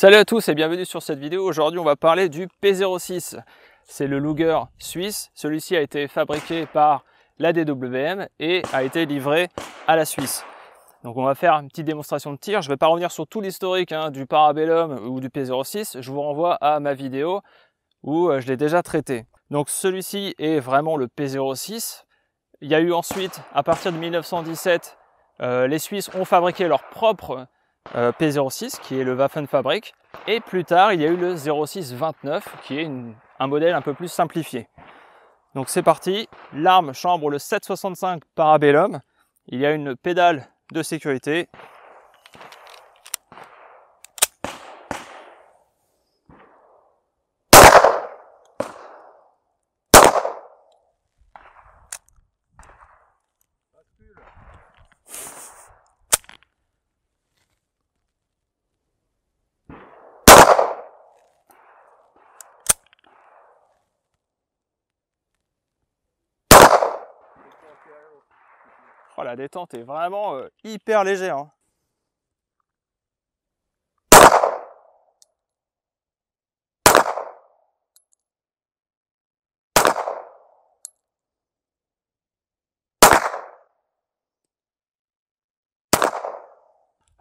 Salut à tous et bienvenue sur cette vidéo. Aujourd'hui on va parler du P06. C'est le Luger suisse. Celui-ci a été fabriqué par la DWM et a été livré à la Suisse. Donc on va faire une petite démonstration de tir. Je ne vais pas revenir sur tout l'historique du Parabellum ou du P06. Je vous renvoie à ma vidéo où je l'ai déjà traité. Donc celui-ci est vraiment le P06. Il y a eu ensuite, à partir de 1917, les Suisses ont fabriqué leur propre P06 qui est le Waffenfabrik, et plus tard il y a eu le 0629 qui est un modèle un peu plus simplifié. Donc c'est parti, l'arme chambre le 7,65 Parabellum, il y a une pédale de sécurité. Oh, la détente est vraiment hyper légère. Hein.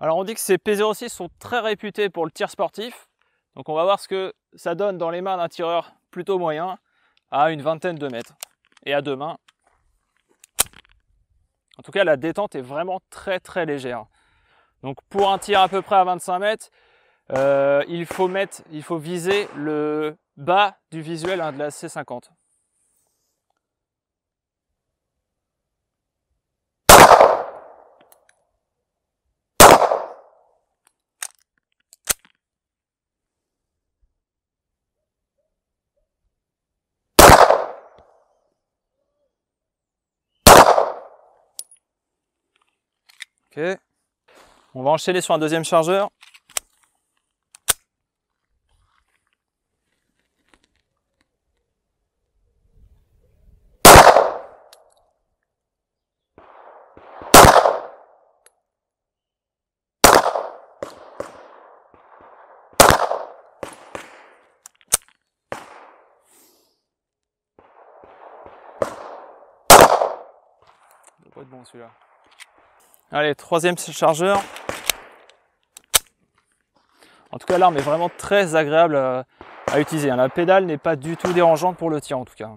Alors on dit que ces P06 sont très réputés pour le tir sportif. Donc on va voir ce que ça donne dans les mains d'un tireur plutôt moyen à une vingtaine de mètres. Et à deux mains. En tout cas, la détente est vraiment très légère. Donc pour un tir à peu près à 25 mètres, il faut viser le bas du visuel de la C50. Ok. On va enchaîner sur un deuxième chargeur. Il doit pas être bon celui-là. Allez, troisième chargeur. En tout cas, l'arme est vraiment très agréable à utiliser. La pédale n'est pas du tout dérangeante pour le tir en tout cas.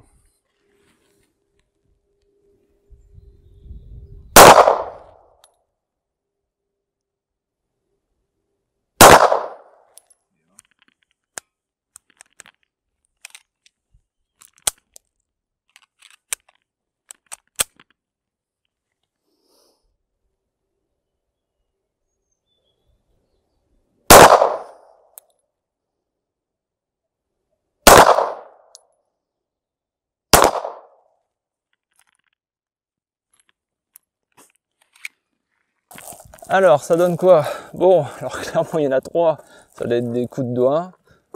Alors, ça donne quoi? Bon, alors clairement, il y en a trois. Ça doit être des coups de doigt,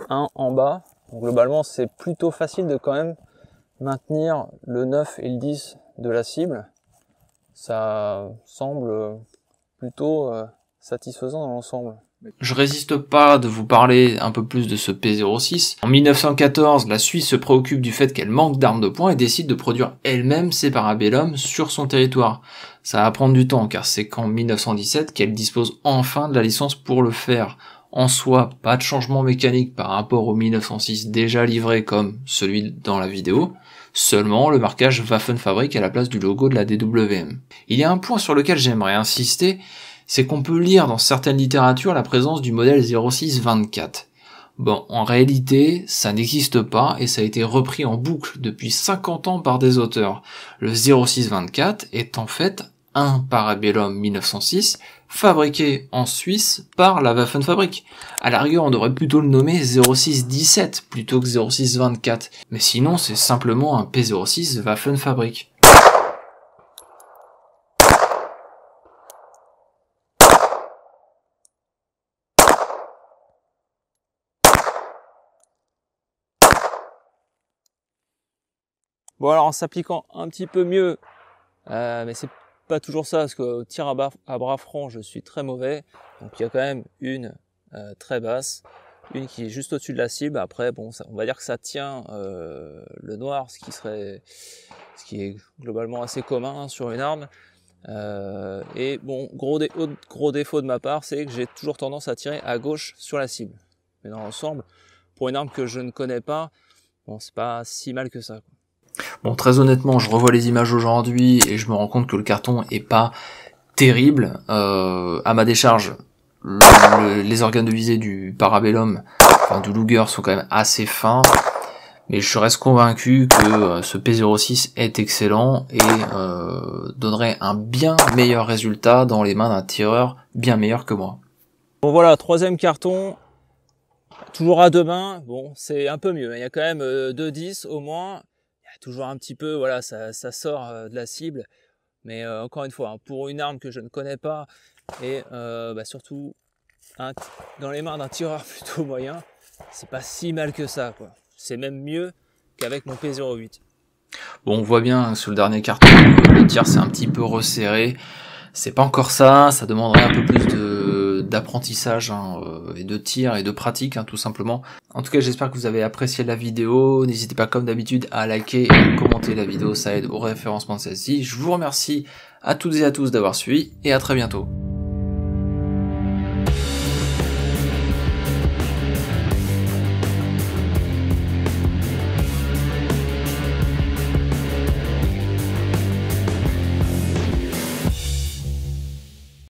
un en bas. Donc, globalement, c'est plutôt facile de quand même maintenir le 9 et le 10 de la cible. Ça semble plutôt satisfaisant dans l'ensemble. Je résiste pas de vous parler un peu plus de ce P06. En 1914, la Suisse se préoccupe du fait qu'elle manque d'armes de poing et décide de produire elle-même ses Parabellum sur son territoire. Ça va prendre du temps car c'est qu'en 1917 qu'elle dispose enfin de la licence pour le faire. En soi, pas de changement mécanique par rapport au 1906 déjà livré comme celui dans la vidéo, seulement le marquage Waffenfabrik à la place du logo de la DWM. Il y a un point sur lequel j'aimerais insister, c'est qu'on peut lire dans certaines littératures la présence du modèle 0624. Bon, en réalité, ça n'existe pas et ça a été repris en boucle depuis 50 ans par des auteurs. Le 0624 est en fait un Parabellum 1906 fabriqué en Suisse par la Waffenfabrik. À la rigueur, on devrait plutôt le nommer 0617 plutôt que 0624. Mais sinon, c'est simplement un P06 Waffenfabrik. Bon, alors en s'appliquant un petit peu mieux, mais c'est pas toujours ça, parce qu'au tir à bras franc, je suis très mauvais. Donc il y a quand même une très basse, une qui est juste au-dessus de la cible. Après, bon, on va dire que ça tient le noir, ce qui est globalement assez commun sur une arme. Et bon, gros défaut de ma part, c'est que j'ai toujours tendance à tirer à gauche sur la cible. Mais dans l'ensemble, pour une arme que je ne connais pas, bon, c'est pas si mal que ça, quoi. Bon, très honnêtement, je revois les images aujourd'hui et je me rends compte que le carton est pas terrible. À ma décharge, les organes de visée du Parabellum, enfin du Luger, sont quand même assez fins. Mais je reste convaincu que ce P06 est excellent et donnerait un bien meilleur résultat dans les mains d'un tireur bien meilleur que moi. Bon voilà, troisième carton, toujours à deux mains. Bon, c'est un peu mieux, il y a quand même 2-10 au moins. Il y a toujours un petit peu, voilà, ça sort de la cible. Mais encore une fois, hein, pour une arme que je ne connais pas et surtout dans les mains d'un tireur plutôt moyen, c'est pas si mal que ça, quoi. C'est même mieux qu'avec mon P08. Bon, on voit bien sur le dernier carton, le tir c'est un petit peu resserré. C'est pas encore ça demanderait un peu plus d'apprentissage et de tir et de pratique, tout simplement. En tout cas, j'espère que vous avez apprécié la vidéo. N'hésitez pas comme d'habitude à liker et à commenter la vidéo, ça aide au référencement de celle-ci. Je vous remercie à toutes et à tous d'avoir suivi et à très bientôt.